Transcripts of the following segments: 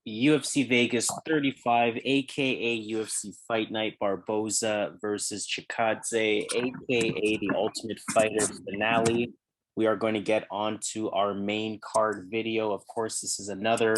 UFC Vegas 35, aka UFC Fight Night, Barboza versus Chikadze, aka the Ultimate Fighter finale. We are going to get on to our main card video. Of course, this is another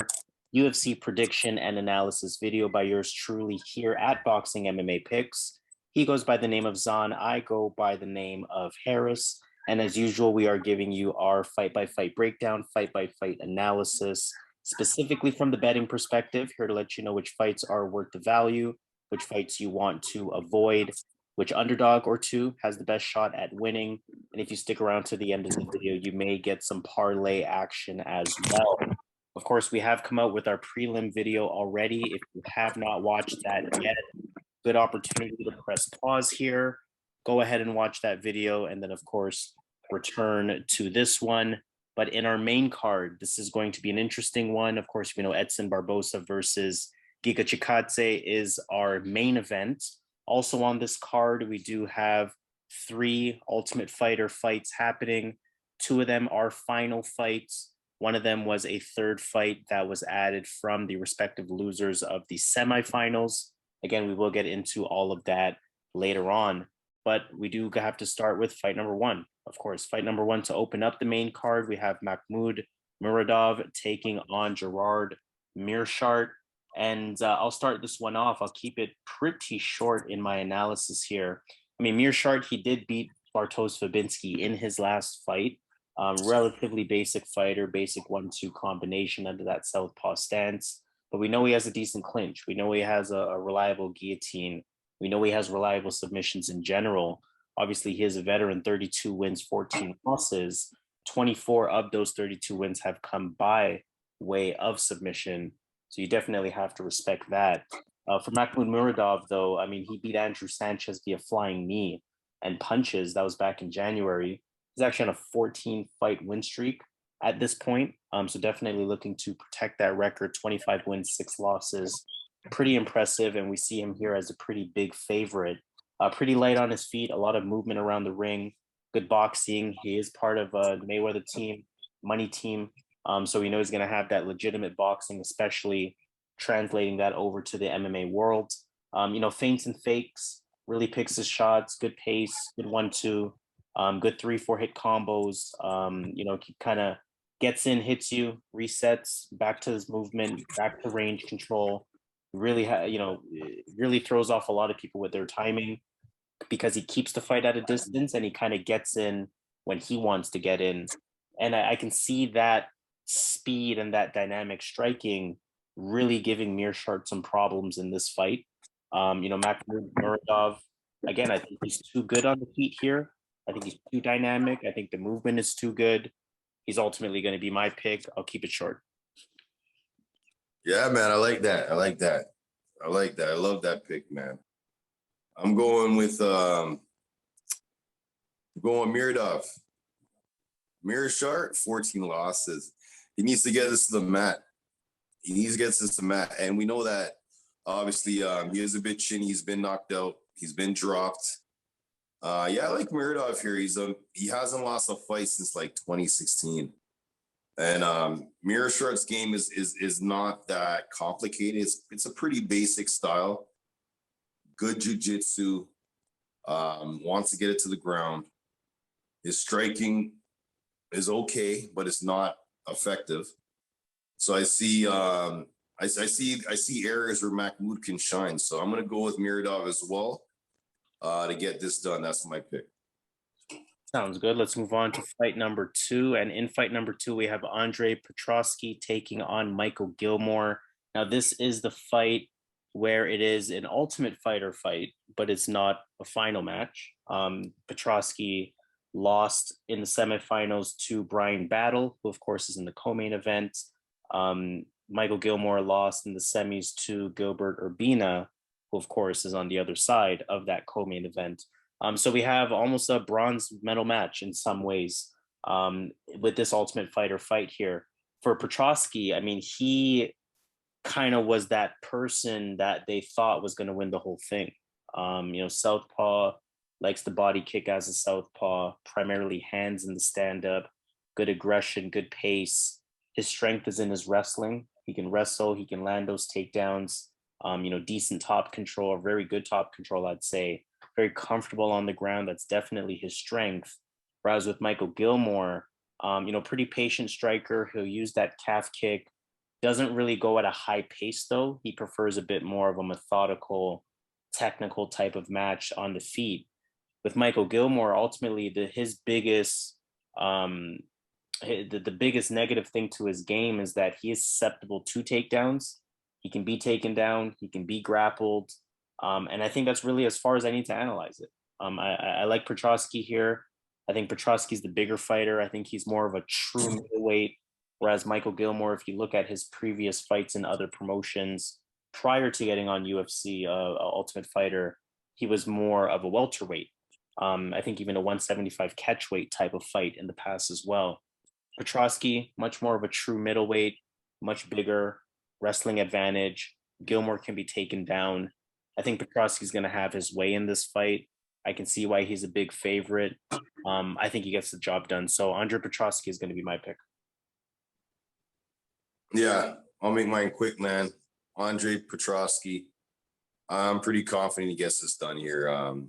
UFC prediction and analysis video by yours truly here at Boxingmmapicks. He goes by the name of Zan. I go by the name of Harris. And as usual, we are giving you our fight-by-fight breakdown, fight-by-fight analysis, specifically from the betting perspective, here to let you know which fights are worth the value, which fights you want to avoid, which underdog or two has the best shot at winning. And if you stick around to the end of the video, you may get some parlay action as well. Of course, we have come out with our prelim video already. If you have not watched that yet, good opportunity to press pause here. Go ahead and watch that video, and then, of course, return to this one. But in our main card, this is going to be an interesting one. Of course, we know Edson Barboza versus Giga Chikadze is our main event. Also on this card, we do have 3 Ultimate Fighter fights happening. 2 of them are final fights. One of them was a third fight that was added from the respective losers of the semifinals. Again, we will get into all of that later on. But we do have to start with fight number 1. Of course, fight number 1 to open up the main card, we have Makhmud Muradov taking on Gerald Meerschaert. And I'll start this one off. I'll keep it pretty short in my analysis here. I mean, Meerschaert, he did beat Bartosz Fabinski in his last fight. Relatively basic fighter, basic 1-2 combination under that southpaw stance. But we know he has a decent clinch. We know he has a reliable guillotine. We know he has reliable submissions in general. Obviously, he is a veteran, 32 wins, 14 losses. 24 of those 32 wins have come by way of submission. So you definitely have to respect that. For Makhmud Muradov, though, I mean, he beat Andrew Sanchez via flying knee and punches. That was back in January. He's actually on a 14-fight win streak at this point. So definitely looking to protect that record, 25 wins, 6 losses. Pretty impressive, and we see him here as a pretty big favorite. Pretty light on his feet, a lot of movement around the ring, good boxing. He is part of the Mayweather team, money team. So we know he's going to have that legitimate boxing, especially translating that over to the MMA world. Feints and fakes, really picks his shots, good pace, good 1-2, good 3-4 hit combos. He kind of gets in, hits you, resets, back to his movement, back to range control. Really, really throws off a lot of people with their timing because he keeps the fight at a distance and he kind of gets in when he wants to get in. And I can see that speed and that dynamic striking really giving Meerschaert some problems in this fight. Makhmud Muradov, again, I think he's too good on the feet here. I think he's too dynamic. I think the movement is too good. He's ultimately going to be my pick. I'll keep it short. Yeah, man, I like that. I love that pick, man. I'm going with Muradov. Meerschaert, 14 losses. He needs to get this to the mat. And we know that obviously he is a bit chinny. He's been knocked out. He's been dropped. I like Muradov here. He hasn't lost a fight since like 2016. And Meerschaert's game is not that complicated. It's a pretty basic style. Good jiu-jitsu. Wants to get it to the ground. His striking is okay, but it's not effective. So I see areas where Makhmud can shine. So I'm gonna go with Muradov as well to get this done. That's my pick. Sounds good. Let's move on to fight number 2. And in fight number 2, we have Andre Petroski taking on Micheal Gilmore. Now, this is the fight where it is an Ultimate Fighter fight, but it's not a final match. Petroski lost in the semifinals to Bryan Battle, who, of course, is in the co-main event. Micheal Gilmore lost in the semis to Gilbert Urbina, who, of course, is on the other side of that co-main event. So we have almost a bronze medal match in some ways with this Ultimate Fighter fight here. For Petroski, I mean, he kind of was that person that they thought was going to win the whole thing. Southpaw, likes the body kick as a southpaw, primarily hands in the stand-up, good aggression, good pace. His strength is in his wrestling. He can wrestle. He can land those takedowns. Decent top control, or very good top control, I'd say. Very comfortable on the ground. That's definitely his strength. Whereas with Micheal Gilmore, pretty patient striker. He'll use that calf kick. Doesn't really go at a high pace though. He prefers a bit more of a methodical, technical type of match on the feet. With Micheal Gilmore, ultimately his biggest the biggest negative thing to his game is that he is susceptible to takedowns. He can be taken down. He can be grappled. And I think that's really as far as I need to analyze it. I like Petroski here. I think Petroski's the bigger fighter. I think he's more of a true middleweight. Whereas Micheal Gilmore, if you look at his previous fights in other promotions prior to getting on UFC Ultimate Fighter, he was more of a welterweight. I think even a 175 catchweight type of fight in the past as well. Petroski, much more of a true middleweight, much bigger, wrestling advantage. Gilmore can be taken down. I think Petroski's going to have his way in this fight. I can see why he's a big favorite. I think he gets the job done. So Andre Petroski is going to be my pick. Yeah, I'll make mine quick, man. Andre Petroski. I'm pretty confident he gets this done here. And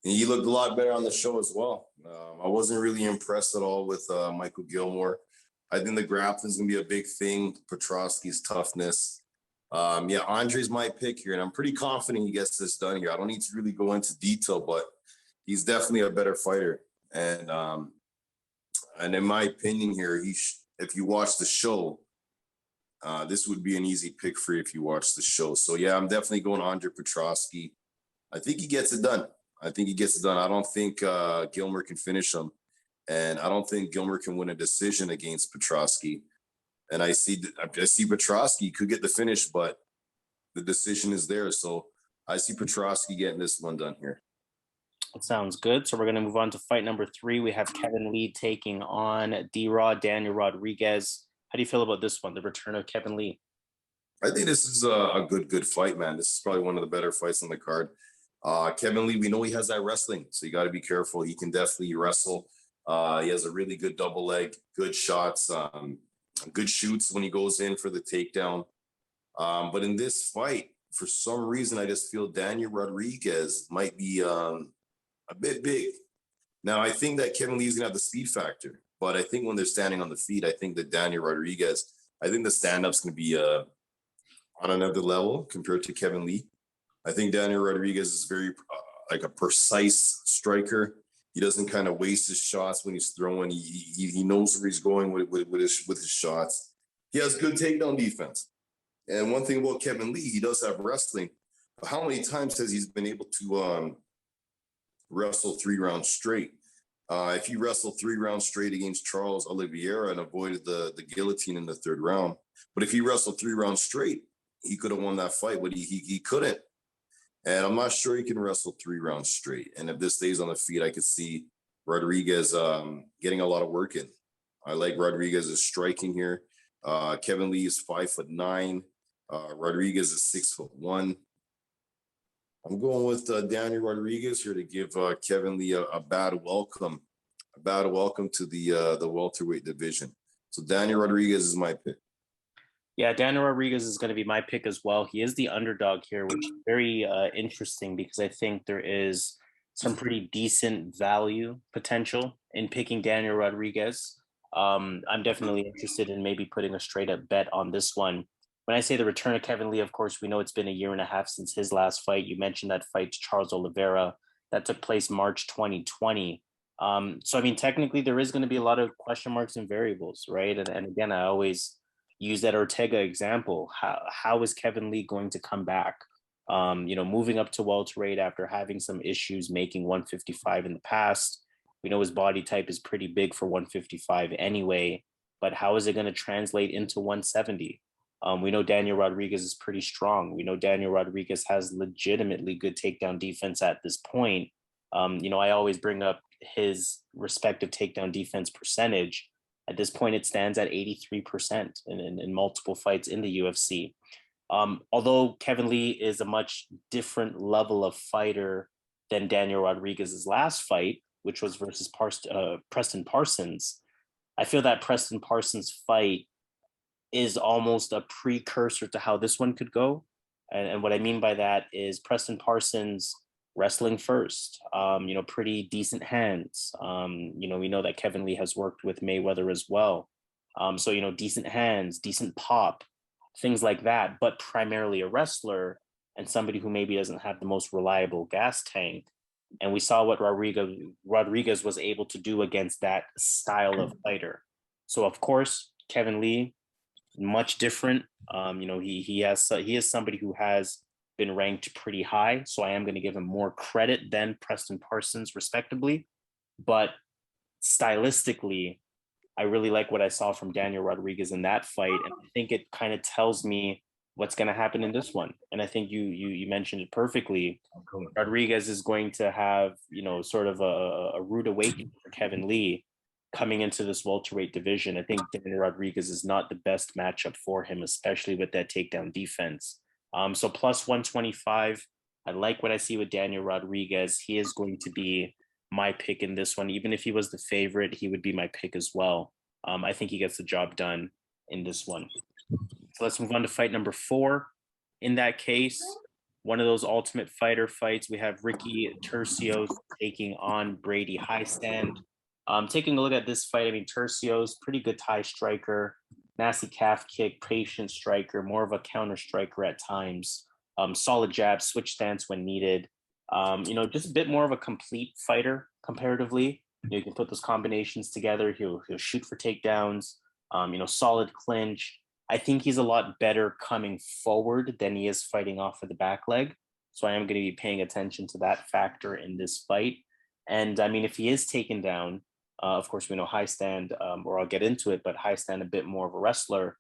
he looked a lot better on the show as well. I wasn't really impressed at all with Micheal Gilmore. I think the grappling is going to be a big thing. Petroski's toughness. Andre's my pick here, and I'm pretty confident he gets this done here. I don't need to really go into detail, but he's definitely a better fighter. And in my opinion here, if you watch the show, this would be an easy pick for you if you watch the show. So, yeah, I'm definitely going Andre Petroski. I think he gets it done. I don't think Gilmore can finish him. And I don't think Gilmore can win a decision against Petroski. And I see Petroski could get the finish, but the decision is there. So I see Petroski getting this one done here. That sounds good. So we're going to move on to fight number 3. We have Kevin Lee taking on D-Rod, Daniel Rodriguez. How do you feel about this one, the return of Kevin Lee? I think this is a good fight, man. This is probably one of the better fights on the card. Kevin Lee, we know he has that wrestling, so you got to be careful. He can definitely wrestle. He has a really good double leg, good shots, good shoots when he goes in for the takedown. But in this fight, for some reason, I just feel Daniel Rodriguez might be a bit big. Now, I think that Kevin Lee is going to have the speed factor, but I think when they're standing on the feet, I think that Daniel Rodriguez, I think the stand-up's going to be on another level compared to Kevin Lee. I think Daniel Rodriguez is very like a precise striker. He doesn't kind of waste his shots when he's throwing. He knows where he's going with his shots. He has good takedown defense. And one thing about Kevin Lee, he does have wrestling. But how many times has he been able to wrestle 3 rounds straight? If he wrestled 3 rounds straight against Charles Oliveira and avoided the guillotine in the 3rd round, but if he wrestled 3 rounds straight, he could have won that fight, but he couldn't. And I'm not sure he can wrestle 3 rounds straight. And if this stays on the feet, I could see Rodriguez getting a lot of work in. I like Rodriguez's striking here. Kevin Lee is 5'9". Rodriguez is 6'1". I'm going with Daniel Rodriguez here to give Kevin Lee a bad welcome to the welterweight division. So Daniel Rodriguez is my pick. Yeah, Daniel Rodriguez is going to be my pick as well. He is the underdog here, which is very interesting because I think there is some pretty decent value potential in picking Daniel Rodriguez. I'm definitely interested in maybe putting a straight up bet on this one. When I say the return of Kevin Lee, of course, we know it's been 1.5 years since his last fight. You mentioned that fight to Charles Oliveira that took place March 2020. So, I mean, technically there is going to be a lot of question marks and variables, right? And again, I always use that Ortega example. How is Kevin Lee going to come back? Moving up to welterweight after having some issues making 155 in the past. We know his body type is pretty big for 155 anyway, but how is it going to translate into 170? We know Daniel Rodriguez is pretty strong. We know Daniel Rodriguez has legitimately good takedown defense at this point. I always bring up his respective takedown defense percentage. At this point, it stands at 83% in multiple fights in the UFC. Although Kevin Lee is a much different level of fighter than Daniel Rodriguez's last fight, which was versus Preston Parsons, I feel that Preston Parsons fight is almost a precursor to how this one could go. And what I mean by that is Preston Parsons wrestling first, pretty decent hands. We know that Kevin Lee has worked with Mayweather as well. So, decent hands, decent pop, things like that, but primarily a wrestler and somebody who maybe doesn't have the most reliable gas tank. And we saw what Rodriguez was able to do against that style of fighter. So, of course, Kevin Lee, much different. He is somebody who has been ranked pretty high, so I am going to give him more credit than Preston Parsons, respectively. But stylistically, I really like what I saw from Daniel Rodriguez in that fight, and I think it kind of tells me what's going to happen in this one. And I think you mentioned it perfectly. Rodriguez is going to have sort of a rude awakening for Kevin Lee coming into this welterweight division. I think Daniel Rodriguez is not the best matchup for him, especially with that takedown defense. So plus 125. I like what I see with Daniel Rodriguez. He is going to be my pick in this one. Even if he was the favorite, he would be my pick as well. I think he gets the job done in this one. So let's move on to fight number 4. In that case, one of those Ultimate Fighter fights, we have Ricky Turcios taking on Brady Hiestand. Taking a look at this fight, I mean, Turcios, pretty good Thai striker, nasty calf kick, patient striker, more of a counter striker at times. Solid jab, switch stance when needed. Just a bit more of a complete fighter comparatively. You can put those combinations together. He'll shoot for takedowns. Solid clinch. I think he's a lot better coming forward than he is fighting off of the back leg. So I am going to be paying attention to that factor in this fight. And I mean, if he is taken down, of course, we know Hiestand, or I'll get into it, but Hiestand a bit more of a wrestler.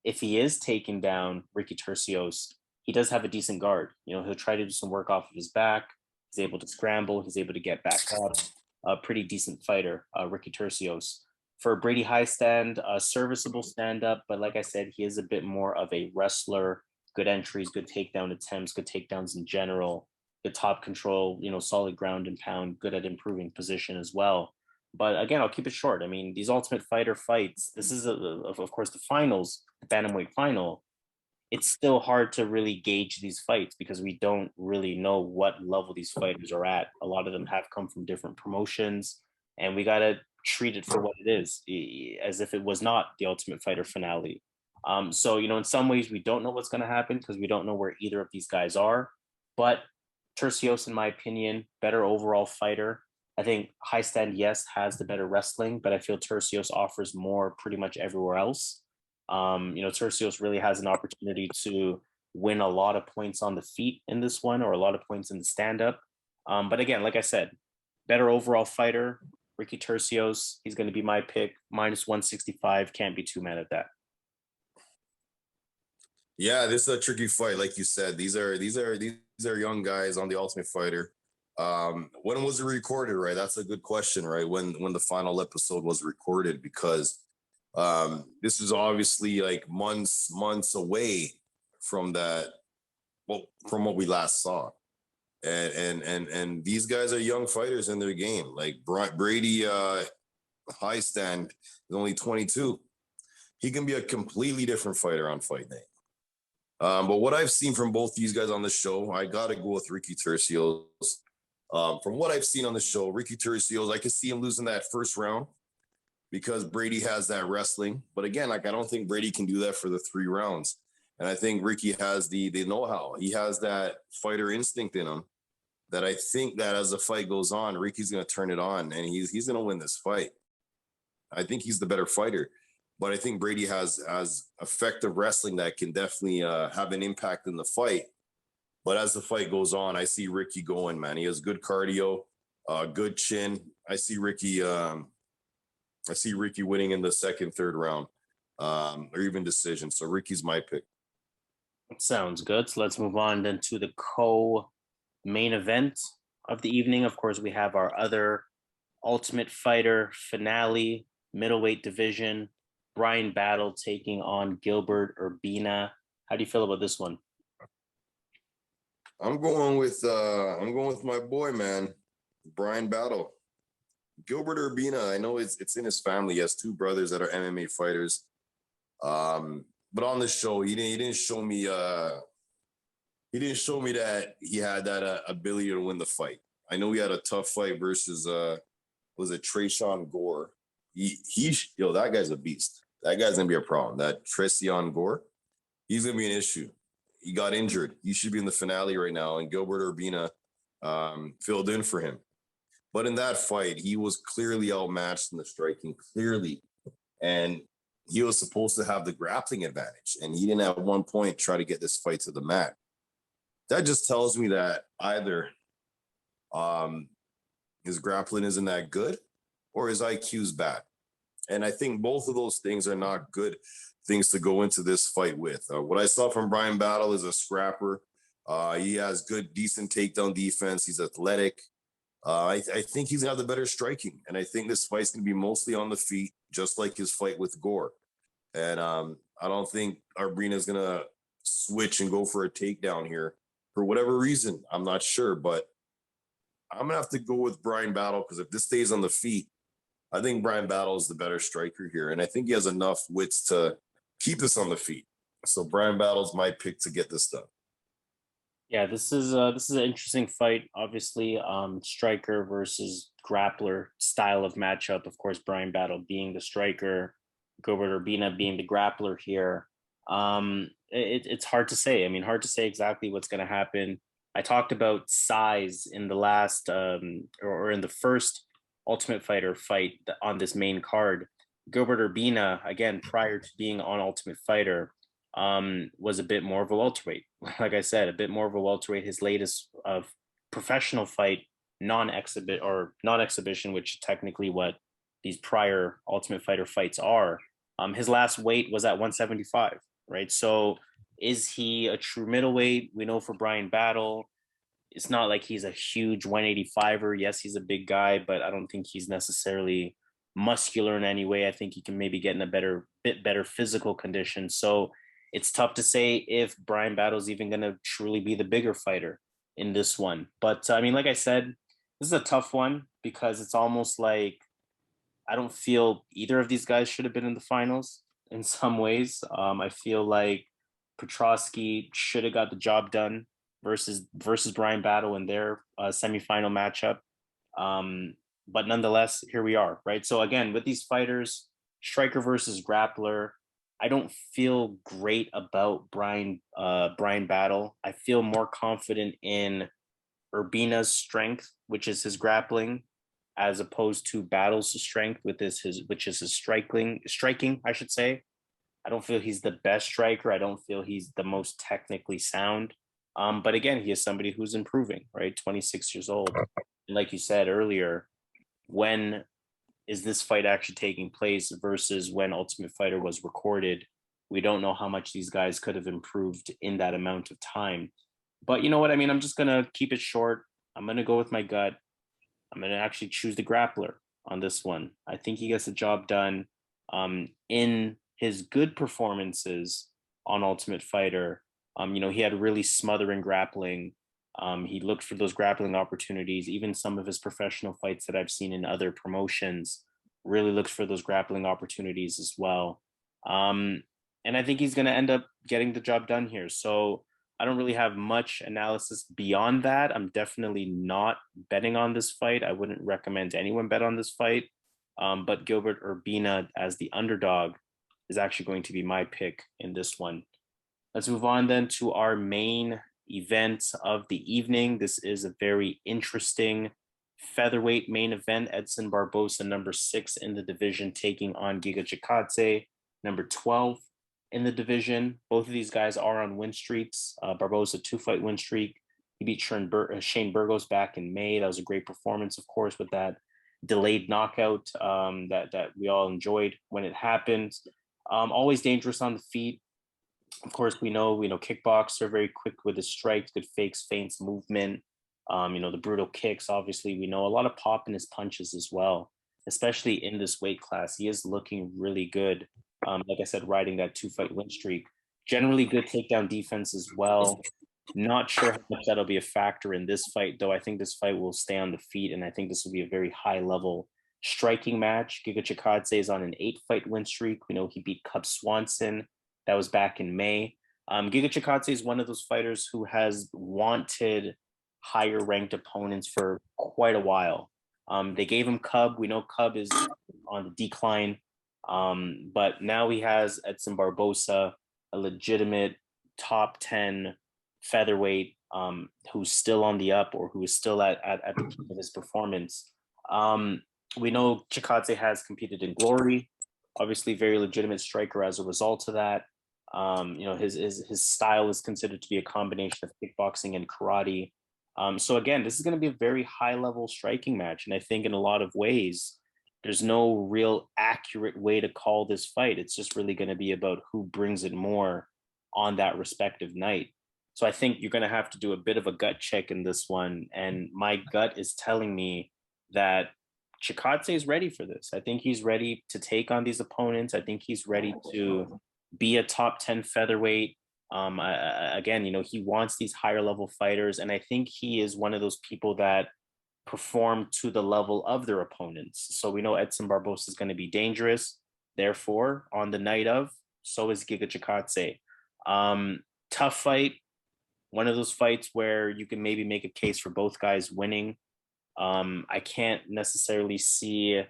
If he is taken down, Ricky Turcios, he does have a decent guard. He'll try to do some work off of his back. He's able to scramble. He's able to get back up. A pretty decent fighter, Ricky Turcios. For Brady Hiestand, serviceable stand-up, but like I said, he is a bit more of a wrestler. Good entries, good takedown attempts, good takedowns in general, good top control, solid ground and pound, good at improving position as well. But again, I'll keep it short. I mean, these Ultimate Fighter fights, this is, of course, the finals, the bantamweight final. It's still hard to really gauge these fights because we don't really know what level these fighters are at. A lot of them have come from different promotions, and we got to treat it for what it is, as if it was not the Ultimate Fighter finale. So, in some ways, we don't know what's going to happen because we don't know where either of these guys are. But Turcios, in my opinion, better overall fighter. I think Hiestand, yes, has the better wrestling, but I feel Turcios offers more pretty much everywhere else. Turcios really has an opportunity to win a lot of points on the feet in this one, or a lot of points in the stand-up. But again, like I said, better overall fighter, Ricky Turcios. He's going to be my pick. Minus 165. Can't be too mad at that. Yeah, this is a tricky fight, like you said. These are young guys on the Ultimate Fighter. When was it recorded? Right, that's a good question. Right, when the final episode was recorded, because this is obviously like months away from that. Well, from what we last saw, and these guys are young fighters in their game. Like Brady Hiestand is only 22. He can be a completely different fighter on Fight Night. But what I've seen from both these guys on the show, I gotta go with Ricky Turcios. From what I've seen on the show, Ricky Turcios, I could see him losing that first round because Brady has that wrestling. But again, like I don't think Brady can do that for the 3 rounds. And I think Ricky has the know-how. He has that fighter instinct in him that I think that as the fight goes on, Ricky's going to turn it on and he's going to win this fight. I think he's the better fighter. But I think Brady has effective wrestling that can definitely have an impact in the fight. But as the fight goes on, I see Ricky going, man. He has good cardio, good chin. I see Ricky winning in the second, third round, or even decision. So Ricky's my pick. Sounds good. So let's move on then to the co-main event of the evening. Of course, we have our other Ultimate Fighter finale, middleweight division. Bryan Battle taking on Gilbert Urbina. How do you feel about this one? I'm going with my boy, man, Bryan Battle. Gilbert Urbina, I know it's in his family. He has 2 brothers that are MMA fighters. but on the show, he didn't show me that he had that ability to win the fight. I know he had a tough fight versus was it Trayshawn Gore. That guy's a beast. That guy's gonna be a problem. That Trayshawn Gore, he's gonna be an issue. He got injured. He should be in the finale right now, and Gilbert Urbina filled in for him. But in that fight, he was clearly outmatched in the striking, clearly. And he was supposed to have the grappling advantage. And he didn't at one point try to get this fight to the mat. That just tells me that either his grappling isn't that good or his IQ's bad. And I think both of those things are not good things to go into this fight with. What I saw from Bryan Battle is a scrapper. He has good, decent takedown defense. He's athletic. I think he's gonna have the better striking, and I think this fight's gonna be mostly on the feet, just like his fight with Gore. And I don't think Urbina's gonna switch and go for a takedown here for whatever reason. I'm not sure, but I'm gonna have to go with Bryan Battle because if this stays on the feet, I think Bryan Battle is the better striker here, and I think he has enough wits to keep this on the feet. So Bryan Battle's my pick to get this done. Yeah, this is an interesting fight. Obviously, striker versus grappler style of matchup. Of course, Bryan Battle being the striker, Gilbert Urbina being the grappler here. It's hard to say. I mean, hard to say exactly what's going to happen. I talked about size in the last or in the first Ultimate Fighter fight on this main card. Gilbert Urbina, again, prior to being on Ultimate Fighter, was a bit more of a welterweight. Like I said, a bit more of a welterweight. His latest professional fight, non-exhibition, which is technically what these prior Ultimate Fighter fights are. His last weight was at 175, right? So is he a true middleweight? We know for Bryan Battle, it's not like he's a huge 185er. Yes, he's a big guy, but I don't think he's necessarily muscular in any way. I think he can maybe get in a bit better physical condition. So it's tough to say if Bryan Battle's even going to truly be the bigger fighter in this one. But I mean, like I said, this is a tough one because it's almost like I don't feel either of these guys should have been in the finals in some ways. I feel like Petroski should have got the job done versus Bryan Battle in their semifinal matchup. But nonetheless, here we are, right? So again, with these fighters, striker versus grappler, I don't feel great about Bryan Battle. I feel more confident in Urbina's strength, which is his grappling, as opposed to Battle's strength, which is his striking, I should say. I don't feel he's the best striker. I don't feel he's the most technically sound. But again, he is somebody who's improving, right? 26 years old. And like you said earlier, when is this fight actually taking place versus when Ultimate Fighter was recorded? We don't know how much these guys could have improved in that amount of time. But you know what? I mean, I'm just going to keep it short. I'm going to go with my gut. I'm going to actually choose the grappler on this one. I think he gets the job done. In his good performances on Ultimate Fighter, he had really smothering grappling. He looked for those grappling opportunities. Even some of his professional fights that I've seen in other promotions really looks for those grappling opportunities as well. And I think he's going to end up getting the job done here. So I don't really have much analysis beyond that. I'm definitely not betting on this fight. I wouldn't recommend anyone bet on this fight. But Gilbert Urbina as the underdog is actually going to be my pick in this one. Let's move on then to our main event of the evening. This is a very interesting featherweight main event. Edson Barboza, number 6 in the division, taking on Giga Chikadze, number 12 in the division. Both of these guys are on win streaks. Barboza 2-fight win streak. He beat Shane Burgos back in May. That was a great performance, of course, with that delayed knockout that we all enjoyed when it happened. Always dangerous on the feet. Of course, we know kickboxer, very quick with his strikes, good fakes, feints, movement. The brutal kicks. Obviously, we know a lot of pop in his punches as well, especially in this weight class. He is looking really good. Like I said, riding that 2-fight win streak. Generally good takedown defense as well. Not sure how much that'll be a factor in this fight, though. I think this fight will stay on the feet, and I think this will be a very high-level striking match. Giga Chikadze is on an 8-fight win streak. We know he beat Cub Swanson That was back in May. Giga Chikadze is one of those fighters who has wanted higher ranked opponents for quite a while. They gave him Cub. We know Cub is on the decline. But now he has Edson Barboza, a legitimate top 10 featherweight, who's still on the up or who is still at the peak of his performance. We know Chikadze has competed in Glory, obviously very legitimate striker as a result of that. His style is considered to be a combination of kickboxing and karate. So again, this is going to be a very high level striking match, and I think in a lot of ways, there's no real accurate way to call this fight. It's just really going to be about who brings it more on that respective night. So I think you're going to have to do a bit of a gut check in this one, and my gut is telling me that Chikadze is ready for this. I think he's ready to take on these opponents. I think he's ready to be a top 10 featherweight. Again, he wants these higher level fighters, and I think he is one of those people that perform to the level of their opponents. So we know Edson Barboza is going to be dangerous. Therefore, on the night of, so is Giga Chikadze. Tough fight. One of those fights where you can maybe make a case for both guys winning. I can't necessarily see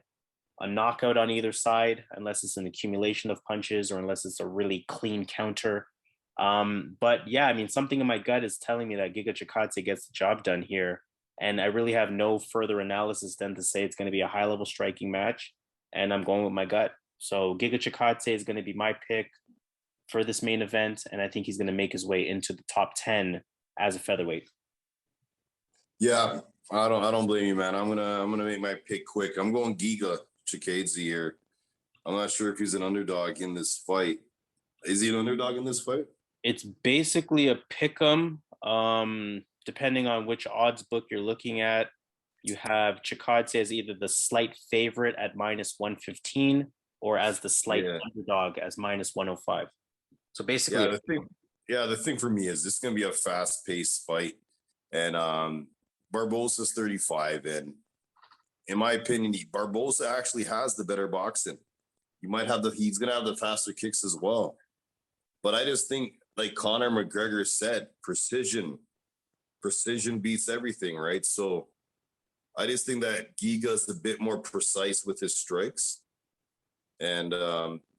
a knockout on either side unless it's an accumulation of punches or unless it's a really clean counter. But yeah, I mean, something in my gut is telling me that Giga Chikadze gets the job done here. And I really have no further analysis than to say it's going to be a high level striking match. And I'm going with my gut. So Giga Chikadze is going to be my pick for this main event. And I think he's going to make his way into the top 10 as a featherweight. Yeah, I don't blame you, man. I'm gonna make my pick quick. I'm going Giga Chikadze here. I'm not sure if he's an underdog in this fight. Is he an underdog in this fight? It's basically a pick 'em. Depending on which odds book you're looking at, you have Chikadze as either the slight favorite at minus 115 or as the slight underdog as minus 105. So basically, the thing for me is this is gonna be a fast-paced fight, and Barboza's 35, and in my opinion, Barboza actually has the better boxing. He's gonna have the faster kicks as well. But I just think, like Conor McGregor said, precision beats everything, right? So I just think that Giga's a bit more precise with his strikes and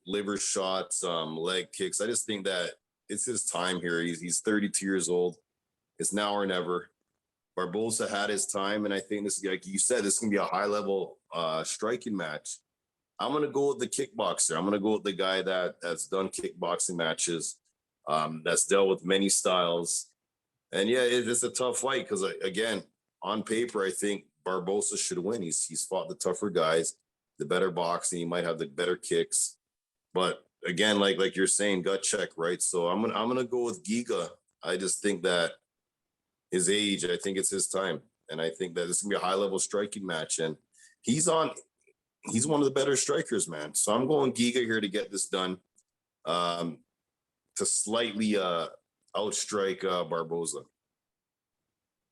liver shots, leg kicks. I just think that it's his time here. He's 32 years old. It's now or never. Barboza had his time, and I think this, like you said, this can be a high-level striking match. I'm going to go with the kickboxer. I'm going to go with the guy that's done kickboxing matches, that's dealt with many styles. And yeah, it's a tough fight because, again, on paper, I think Barboza should win. He's fought the tougher guys, the better boxing. He might have the better kicks. But again, like you're saying, gut check, right? So I'm gonna go with Giga. I just think that his age, I think it's his time. And I think that this is gonna be a high-level striking match. And he's one of the better strikers, man. So I'm going Giga here to get this done. To slightly outstrike Barboza.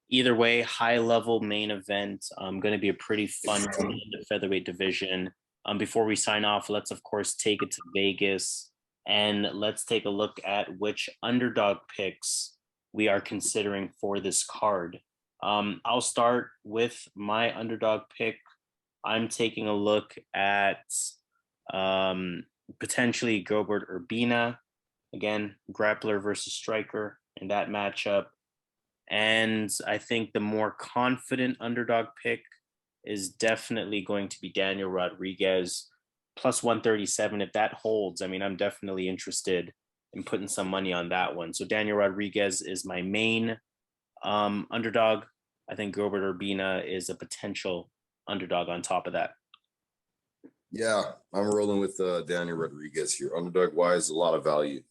Either way, high level main event. Going to be a pretty fun one in the featherweight division. Before we sign off, let's of course take it to Vegas and let's take a look at which underdog picks we are considering for this card. I'll start with my underdog pick. I'm taking a look at potentially Gilbert Urbina. Again, grappler versus striker in that matchup. And I think the more confident underdog pick is definitely going to be Daniel Rodriguez plus 137. If that holds, I mean, I'm definitely interested in putting some money on that one. So Daniel Rodriguez is my main underdog. I think Gilbert Urbina is a potential underdog on top of that. Yeah, I'm rolling with Daniel Rodriguez here. Underdog wise, a lot of value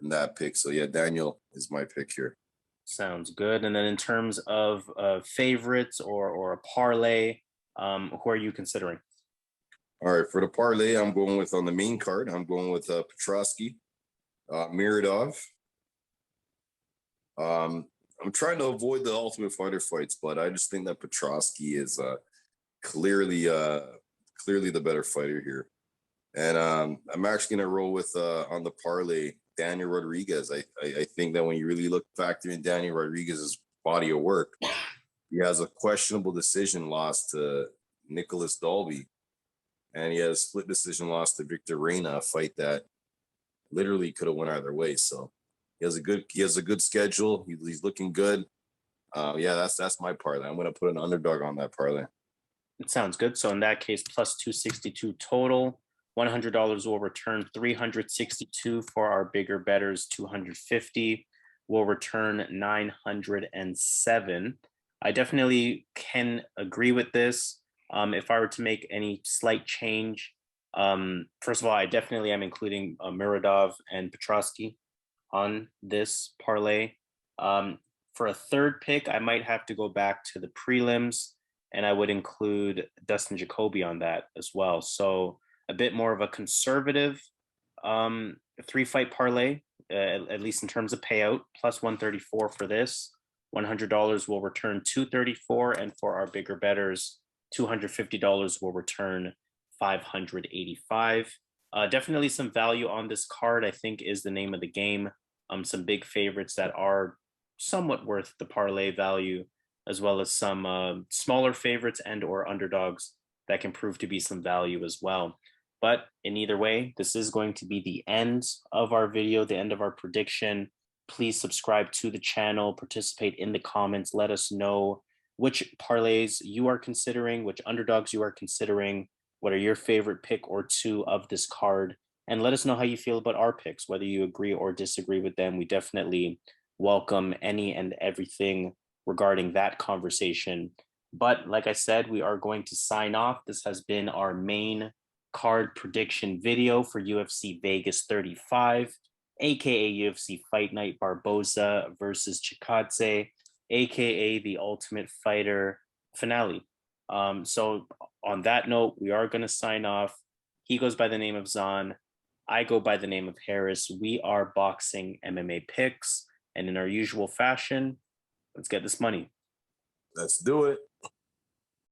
in that pick. So yeah, Daniel is my pick here. Sounds good. And then in terms of favorites or a parlay, who are you considering? All right, for the parlay, I'm going with on the main card. I'm going with Petroski, Muradov. I'm trying to avoid the Ultimate Fighter fights, but I just think that Petroski is clearly the better fighter here. And I'm actually going to roll with on the parlay Daniel Rodriguez. I think that when you really factor in Daniel Rodriguez's body of work, he has a questionable decision loss to Nicholas Dalby, and he has a split decision loss to Victor Reina, a fight that literally could have went either way. So he has a good schedule. He's looking good. Yeah, that's my parlay. I'm gonna put an underdog on that parlay. It sounds good. So in that case, plus 262 total. $100 will return 362 for our bigger betters. 250 will return 907. I definitely can agree with this. If I were to make any slight change, first of all, I definitely am including Muradov and Petroski on this parlay. For a third pick, I might have to go back to the prelims, and I would include Dustin Jacoby on that as well. So a bit more of a conservative 3-fight parlay, at least in terms of payout, plus 134 for this. $100 will return 234, and for our bigger betters, $250 will return 585. Definitely some value on this card, I think, is the name of the game. Some big favorites that are somewhat worth the parlay value, as well as some smaller favorites and or underdogs that can prove to be some value as well. But in either way, this is going to be the end of our video, the end of our prediction. Please subscribe to the channel, participate in the comments, let us know which parlays you are considering, which underdogs you are considering, what are your favorite pick or two of this card, and let us know how you feel about our picks, whether you agree or disagree with them. We definitely welcome any and everything regarding that conversation. But like I said, we are going to sign off. This has been our main card prediction video for UFC Vegas 35, aka UFC Fight Night Barboza versus Chikadze, aka the Ultimate Fighter finale. So on that note, we are going to sign off. He goes by the name of Zan. I go by the name of Harris. We are Boxing MMA Picks. And in our usual fashion, let's get this money. Let's do it.